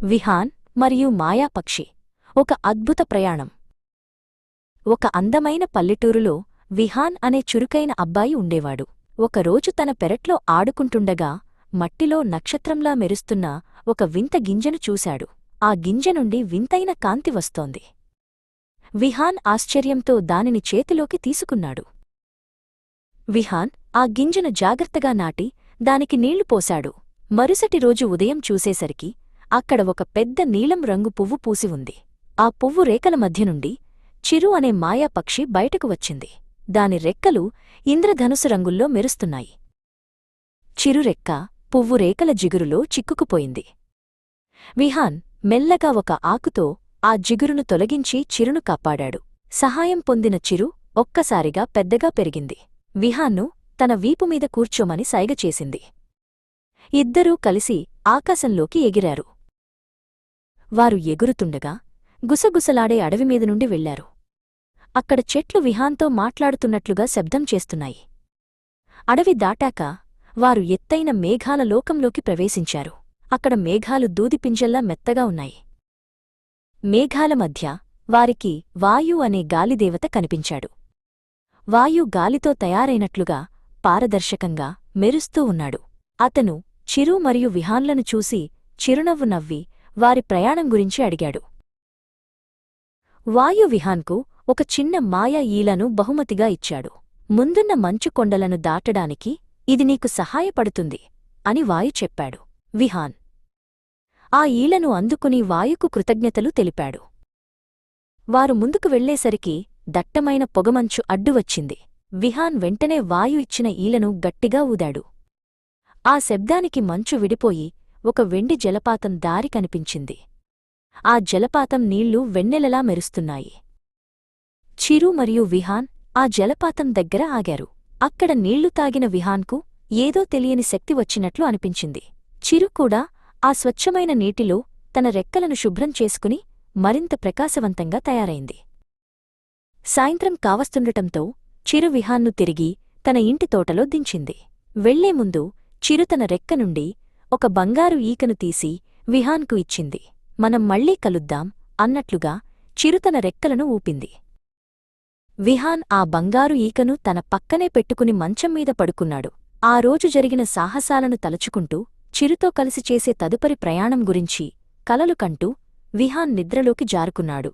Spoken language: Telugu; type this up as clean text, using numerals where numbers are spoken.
విహాన్ మరియు మాయాపక్షి ఒక అద్భుత ప్రయాణం. ఒక అందమైన పల్లెటూరులో విహాన్ అనే చురుకైన అబ్బాయి ఉండేవాడు. ఒకరోజు తన పెరట్లో ఆడుకుంటుండగా మట్టిలో నక్షత్రంలా మెరుస్తున్న ఒక వింత గింజను చూశాడు. ఆ గింజ నుండి వింతైన కాంతి వస్తోంది. విహాన్ ఆశ్చర్యంతో దానిని చేతిలోకి తీసుకున్నాడు. విహాన్ ఆ గింజను జాగ్రత్తగా నాటి దానికి నీళ్లు పోశాడు. మరుసటి రోజు ఉదయం చూసేసరికి అక్కడ ఒక పెద్ద నీలం రంగు పువ్వు పూసి ఉంది. ఆ పువ్వు రేకల మధ్య నుండి చిరు అనే మాయాపక్షి బయటకు వచ్చింది. దాని రెక్కలు ఇంద్రధనుసు రంగుల్లో మెరుస్తున్నాయి. చిరు రెక్క పువ్వు రేకల జిగురులో చిక్కుకుపోయింది. విహాన్ మెల్లగా ఒక ఆకుతో ఆ జిగురును తొలగించి చిరును కాపాడాడు. సహాయం పొందిన చిరు ఒక్కసారిగా పెద్దగా పెరిగింది. విహాన్ను తన వీపుమీద కూర్చోమని సైగ చేసింది. ఇద్దరూ కలిసి ఆకాశంలోకి ఎగిరారు. వారు ఎగురుతుండగా గుసగుసలాడే అడవిమీద నుండి వెళ్లారు. అక్కడ చెట్లు విహాన్తో మాట్లాడుతున్నట్లుగా శబ్దం చేస్తున్నాయి. అడవి దాటాక వారు ఎత్తైన మేఘాల లోకంలోకి ప్రవేశించారు. అక్కడ మేఘాలు దూదిపింజల్లా మెత్తగా ఉన్నాయి. మేఘాల మధ్య వారికి వాయు అనే గాలిదేవత కనిపించాడు. వాయు గాలితో తయారైనట్లుగా పారదర్శకంగా మెరుస్తూ ఉన్నాడు. అతను చిరు మరియు విహాన్లను చూసి చిరునవ్వు నవ్వి వారి ప్రయాణం గురించి అడిగాడు. వాయు విహాన్కు ఒక చిన్న మాయా ఈలను బహుమతిగా ఇచ్చాడు. ముందున్న మంచు కొండలను దాటడానికి ఇది నీకు సహాయపడుతుంది అని వాయు చెప్పాడు. విహాన్ ఆ ఈలను అందుకుని వాయుకు కృతజ్ఞతలు తెలిపాడు. వారు ముందుకు వెళ్లేసరికి దట్టమైన పొగమంచు అడ్డువచ్చింది. విహాన్ వెంటనే వాయు ఇచ్చిన ఈలను గట్టిగా ఊదాడు. ఆ శబ్దానికి మంచు విడిపోయి ఒక వెండి జలపాతం దారి కనిపించింది. ఆ జలపాతం నీళ్లు వెన్నెలలా మెరుస్తున్నాయి. చిరు మరియు విహాన్ ఆ జలపాతం దగ్గర ఆగారు. అక్కడ నీళ్లు తాగిన విహాన్కు ఏదో తెలియని శక్తి వచ్చినట్లు అనిపించింది. చిరు కూడా ఆ స్వచ్ఛమైన నీటిలో తన రెక్కలను శుభ్రం చేసుకుని మరింత ప్రకాశవంతంగా తయారైంది. సాయంత్రం కావస్తుండటంతో చిరు విహాన్ను తిరిగి తన ఇంటి తోటలో దించింది. వెళ్లే ముందు చిరు తన రెక్క నుండి ఒక బంగారు ఈకను తీసి విహాన్కు ఇచ్చింది. మనం మళ్లీ కలుద్దాం అన్నట్లుగా చిరు తన రెక్కలను ఊపింది. విహాన్ ఆ బంగారు ఈకను తన పక్కనే పెట్టుకుని మంచంమీద పడుకున్నాడు. ఆ రోజు జరిగిన సాహసాలను తలుచుకుంటూ చిరుతో కలిసి చేసే తదుపరి ప్రయాణం గురించి కలలు కంటూ విహాన్ నిద్రలోకి జారుకున్నాడు.